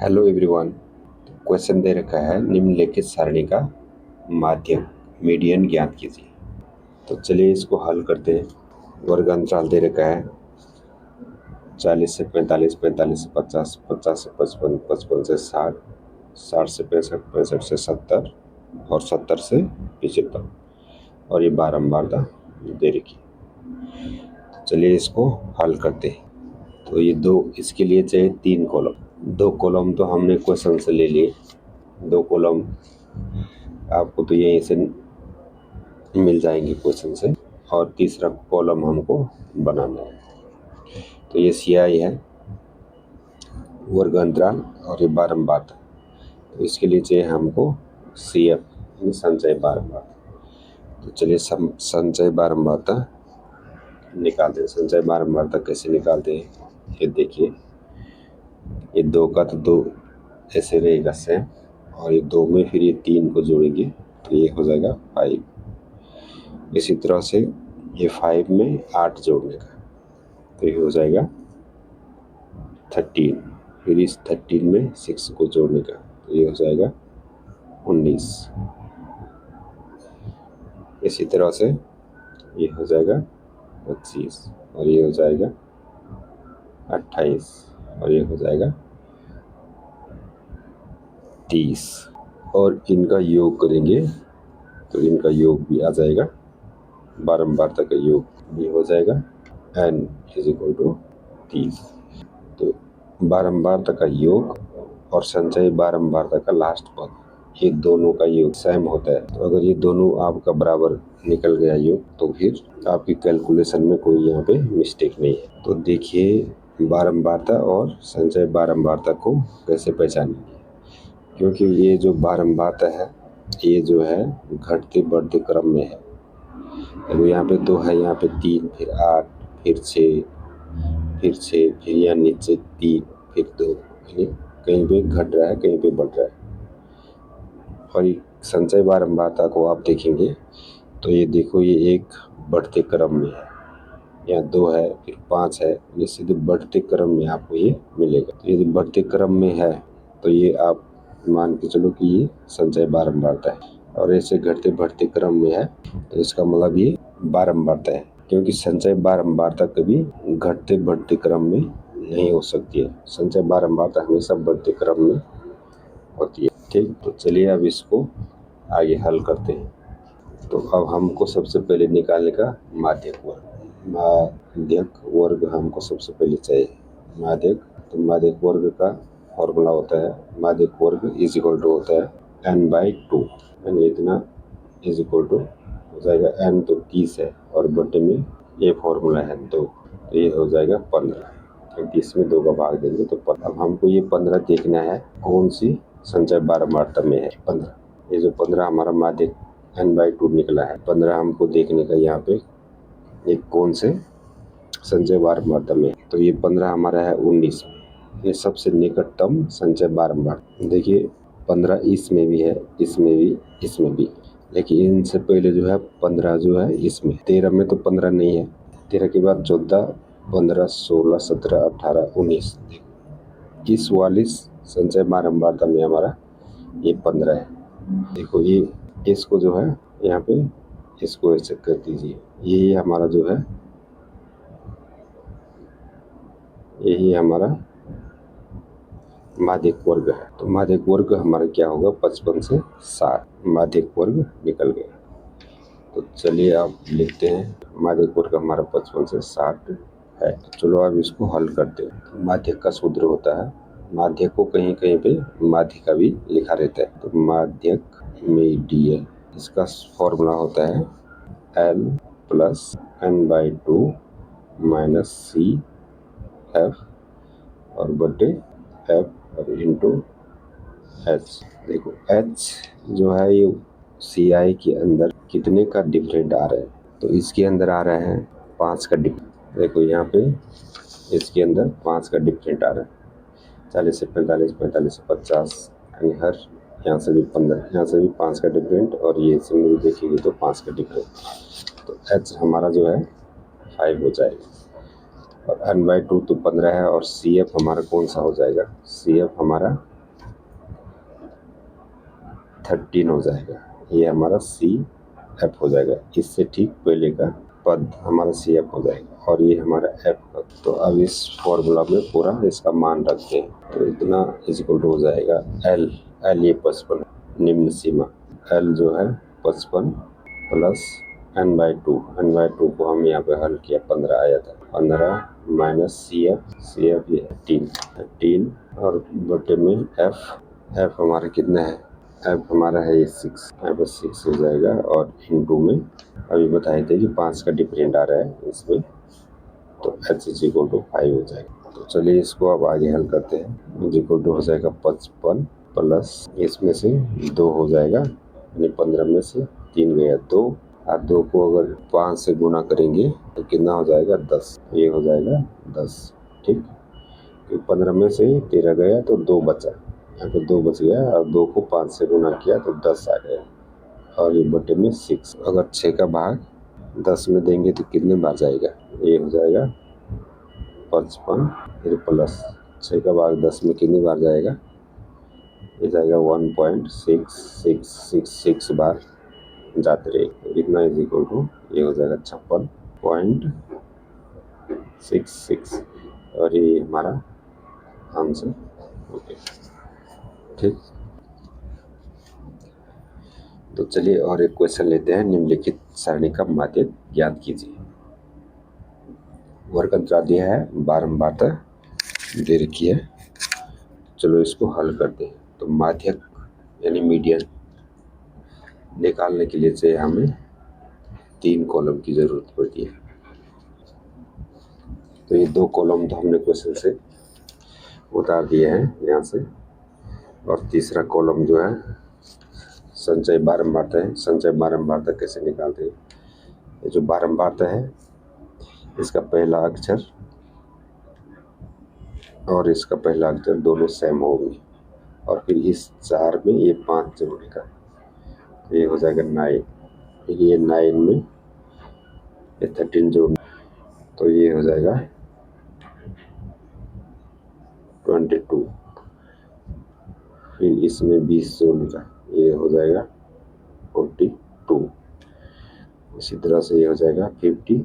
Hello everyone. Question दे रखा है निम्नलिखित सारणी का माध्यक मीडियन ज्ञात कीजिए। तो चलिए इसको हल करते हैं। वर्ग अंतराल दे रखा है 40 से 45, 45 से 50, 50 से 55, 55 से 60, 60 से 65, 65 से 70 और 70 से 75 और ये बारंबारता दे रखी। चलिए इसको हल करते हैं। तो ये दो, इसके लिए चाहिए 3 कॉलम। 2 कॉलम तो हमने क्वेश्चन से ले लिए, 2 कॉलम आपको तो यहीं से मिल जाएंगे क्वेश्चन से, और तीसरा कॉलम हमको बनाना है। तो ये CI है, वर्ग अंतराल, और ये बारंबारता। तो इसके लिए चाहिए हमको CF, संचय बारंबारता। तो चलिए संचय बारंबारता निकालते हैं। संचय बारंबारता कैसे निकालते हैं ये देखिए। ये 2 का तो 2 ऐसे रहेगा सेम, और ये 2 में फिर ये 3 को जोड़ेंगे तो ये हो जाएगा 5। इसी तरह से ये 5 में 8 जोड़ने का तो ये हो जाएगा 13। फिर इस 13 में 6 को जोड़ने का तो ये हो जाएगा 19। इसी तरह से ये हो जाएगा 25, और ये हो जाएगा 28, और ये हो जाएगा 30। और इनका योग करेंगे तो इनका योग भी आ जाएगा, बारंबारता का योग भी हो जाएगा n = 30। तो बारंबारता का योग और संचय बारंबारता का लास्ट पद, ये दोनों का योग सेम होता है। तो अगर ये दोनों आपका बराबर निकल गया योग तो फिर आपकी कैलकुलेशन में कोई यहाँ पे मिस्टेक नहीं है। तो देखिए बारंबारता और संचय बारंबारता को कैसे पहचानेंगे, क्योंकि ये जो बारंबारता है ये जो है घटते बढ़ते क्रम में है। तो यहाँ पे 2 है, यहाँ पे 3, फिर 8, फिर 6, फिर 6, फिर यहाँ नीचे 3, फिर 2, यानी कहीं पे घट रहा है कहीं पे बढ़ रहा है। और ये संचय बारंबारता को आप देखेंगे तो ये देखो, ये एक बढ़ते क्रम में है, यहाँ 2 है, फिर 5 है, ये सीधे बढ़ते क्रम में आपको ये मिलेगा। तो यदि बढ़ते क्रम में है तो ये आप मान के चलो कि ये संचय बारंबारता है, और ऐसे घटते बढ़ते क्रम में है तो इसका मतलब ये बारंबारता है, क्योंकि संचय बारंबारता कभी घटते बढ़ते क्रम में नहीं हो सकती है। संचय बारंबारता हमेशा बढ़ते क्रम में होती है। ठीक, तो चलिए अब इसको आगे हल करते हैं। तो अब हमको सबसे पहले निकालने का माध्यक वर्ग। माध्यक वर्ग हमको सबसे पहले चाहिए माध्यक। तो माध्यक वर्ग का फॉर्मूला होता है, माध्यक वर्ग = होता है n/2, यानी इतना = हो जाएगा n तो 30 है, और बटे में ये फॉर्मूला है 2, तो ये हो जाएगा 15। 30 में 2 का भाग देंगे तो 15। अब हमको ये 15 देखना है कौन सी संचय बारंबारता में है। 15, ये जो 15 हमारा माध्यक n/2 निकला है, 15 हमको देखने का यहाँ पे ये कौन से संचय बारंबारता में। तो ये 15 हमारा है 19, ये सबसे निकटतम संचय बारंबारता। देखिए 15 इसमें भी है, इसमें भी, इसमें भी, लेकिन इनसे पहले जो है 15 जो है इसमें। 13 में तो 15 नहीं है, 13 के बाद 14, 15, 16, 17, 18, 19। इस वाली संचय बारंबारता में हमारा ये 15 है। देखो ये इसको जो है यहाँ पे इसको ऐसे कर दीजिए, यही हमारा जो है, यही हमारा माध्यक वर्ग है। तो माध्यक वर्ग हमारा क्या होगा, 55 से 60 माध्यक वर्ग निकल गया। तो चलिए आप लिखते हैं, माध्यक वर्ग हमारा 55 से 60 है। तो चलो अब इसको हल करते हैं। माध्यक का सूत्र होता है, माध्यक को कहीं कहीं पे माध्यिका भी लिखा रहता है, तो माध्यक मीडियन, इसका फॉर्मूला होता है L + n/2 - CF और बटे F और इंटू H। देखो H जो है ये CI के अंदर कितने का डिफरेंट आ रहा है, तो इसके अंदर आ रहा है 5 का डिफरेंट। देखो यहाँ पे इसके अंदर 5 का डिफरेंट आ रहा है, 40 से 45, 45 से 50, यानी हर यहाँ से भी 15, यहाँ से भी 5 का डिफरेंट, और ये इसमें भी देखेंगे तो 5 का डिफरेंट। तो H हमारा जो है 5 हो जाएगा, और n/2 तो 15 है, और CF हमारा कौन सा हो जाएगा, CF हमारा 13 हो जाएगा। ये हमारा सी एफ हो जाएगा। इससे ठीक पहले का पद हमारा सी एफ हो जाएगा और ये हमारा एफ का। तो अब इस फॉर्मूला में पूरा इसका मान रखते हैं। तो इतना इक्वल टू हो जाएगा एल। एल ये 55 निम्न सीमा। एल जो है 55 प्लस n/2। n/2 को हम यहाँ पे हल किया, 15 आया था। 15 माइनस सी एफ ये 13 और बटे में एफ। एफ हमारा कितना है? एफ हमारा है ये 6। यहाँ पर 6 हो जाएगा और इनटू में अभी बताए थे कि 5 का डिफरेंट आ रहा है इसमें, तो एच इज इक्वल टू 5 हो जाएगा। तो चलिए इसको अब आगे हल करते हैं। इज इक्वल टू हो जाएगा 55 प्लस इसमें से 2 हो जाएगा, यानी 15 में से 3 गया 2, और 2 को अगर 5 से गुना करेंगे तो कितना हो जाएगा? 10। ये हो जाएगा 10। ठीक, 15 में से 13 गया तो 2 बचा, यहाँ पे 2 बच गया और 2 को 5 से गुना किया तो 10 आ गया और ये बटे में 6। अगर 6 का भाग 10 में देंगे तो कितने बार जाएगा? ये हो जाएगा 55 फिर प्लस 6 का भाग 10 में कितनी बार जाएगा? ये जाएगा 1.6666 बार जाते रहेगा। इतना इज इक्वल टू ये हो जाएगा 56.66 और ये हमारा आंसर। ओके ठीक, तो चलिए और एक क्वेश्चन लेते हैं। निम्नलिखित सारणी का माध्य ज्ञात कीजिए। वर्ग अंतराल दिया है, बारंबारता दे रखी है। चलो इसको हल करते हैं। तो माध्यक यानी मीडियन निकालने के लिए चाहिए हमें 3 कॉलम की जरूरत पड़ती है। तो ये 2 कॉलम तो हमने क्वेश्चन से उतार दिए हैं यहाँ से, और तीसरा कॉलम जो है संचय बारंबारता है। संचय बारंबारता कैसे निकालते हैं? ये जो बारंबारता है इसका पहला अक्षर और इसका पहला अक्षर दोनों सेम होंगे और फिर इस 4 में ये 5 जोड़ने का, तो ये हो जाएगा 9। फिर ये 9 में ये 13 जोड़ना, तो ये हो जाएगा 22। फिर इसमें 20 जोड़ने का, ये हो जाएगा 42। इसी तरह से ये हो जाएगा 56,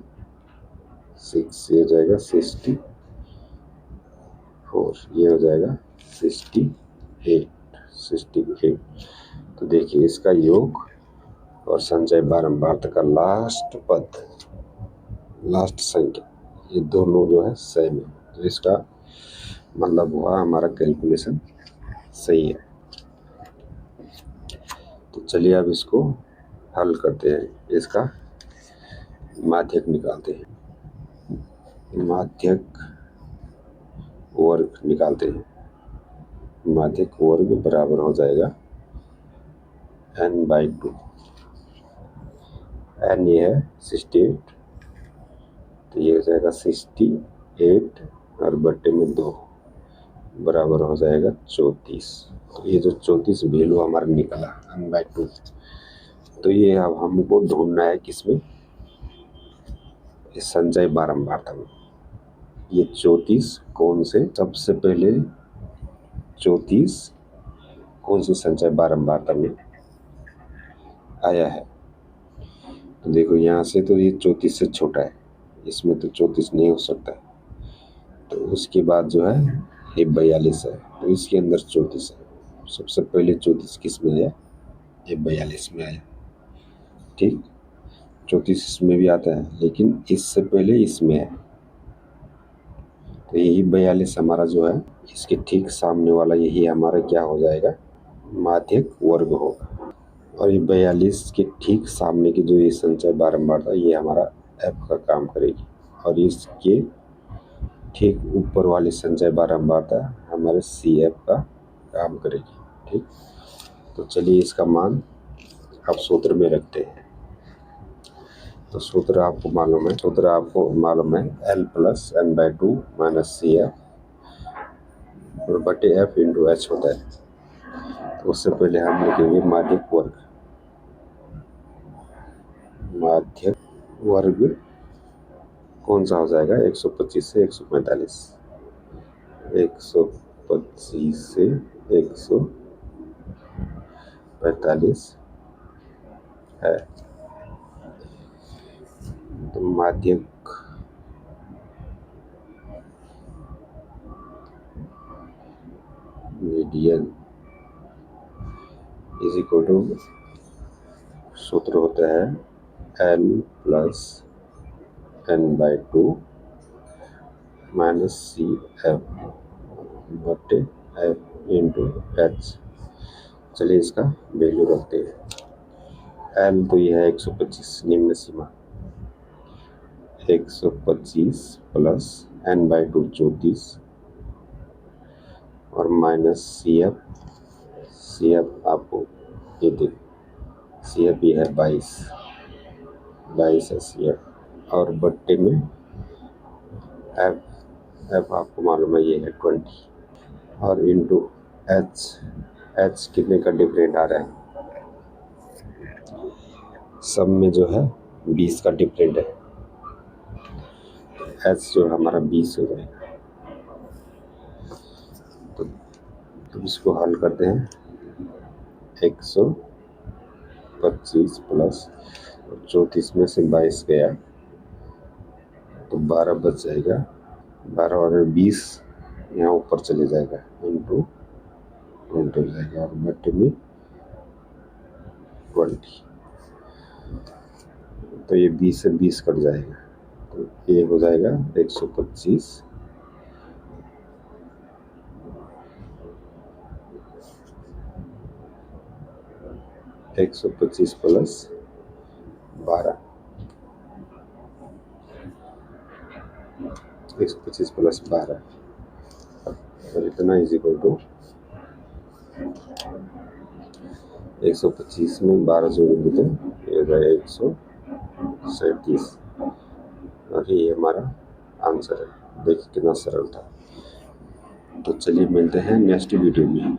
ये हो जाएगा 64, ये हो जाएगा 68। तो देखिए इसका योग और संचय बारंबारता का लास्ट पद, लास्ट संख्या, ये दोनों जो है सेम है। तो इसका मतलब हुआ हमारा कैलकुलेशन सही है। तो चलिए अब इसको हल करते हैं, इसका माध्यक निकालते हैं। माध्यक वर्ग निकालते हैं। माध्यक वर्ग बराबर हो जाएगा n/2। n ये है 68, तो ये हो जाएगा 68 और बट्टे में 2 बराबर हो जाएगा 34। तो ये जो 34 वैल्यू हमारा निकला n/2, तो ये अब हमको ढूंढना है किसमें? इस संचय बारंबारता में। ये 34 कौन से, सबसे पहले 34 कौन से संचय बारंबारता में आया है? तो देखो यहाँ से तो ये 34 से छोटा है, इसमें तो 34 नहीं हो सकता। तो उसके बाद जो है ये 42 है, तो इसके अंदर 34 है। सबसे पहले 34 किस में आया? ये 42 में आया। ठीक, 34 इसमें भी आता है लेकिन इससे पहले इसमें है, तो यही 42 हमारा जो है इसके ठीक सामने वाला यही हमारा क्या हो जाएगा? माध्यक वर्ग होगा। और ये 42 के ठीक सामने की जो ये संचय बारंबारता, ये हमारा एफ का काम करेगी, और इसके ठीक ऊपर वाली संचय बारंबारता हमारे सी एफ का काम करेगी। ठीक, तो चलिए इसका मान अब सूत्र में रखते हैं। तो सूत्र आपको मालूम है, L plus n/2 minus C F और बटे एफ इंटू एच होता है। तो उससे पहले हम लिखेंगे माध्यक वर्ग। माध्यक वर्ग कौन सा हो जाएगा? 125 से 145, 125 से 145। 45 है। तो माध्यक मीडियन इज इक्वल टू, सूत्र होता है L plus n/2 minus CF बटे F इंटू H। चलिए इसका वैल्यू रखते हैं। L तो यह है 125 निम्न सीमा, 125 प्लस n/2 34 और माइनस CF आपको ये देखो, CF ये है 22 है CF, और बट्टे में F आपको मालूम है ये है 20 और इंटू H कितने का डिफरेंट आ रहा है, सब में जो है 20 का डिफरेंट है। H जो हमारा 20 हो जाएगा। तो इसको हल करते हैं, 125 प्लस 34 में से 22 गया तो 12 बच जाएगा, 12 और 20 यहाँ ऊपर चले जाएगा, इंटू हो जाएगा और बट्टे में 20। तो ये 20 से 20 कट जाएगा, तो ये हो जाएगा 125 प्लस 12, 125 प्लस 12 और इतना इज इक्वल टू 125 में 12 जोड़ेंगे तो ये हो जाएगा 137 और ये हमारा आंसर है। देखिए कितना सरल था। तो चलिए मिलते हैं नेक्स्ट वीडियो में।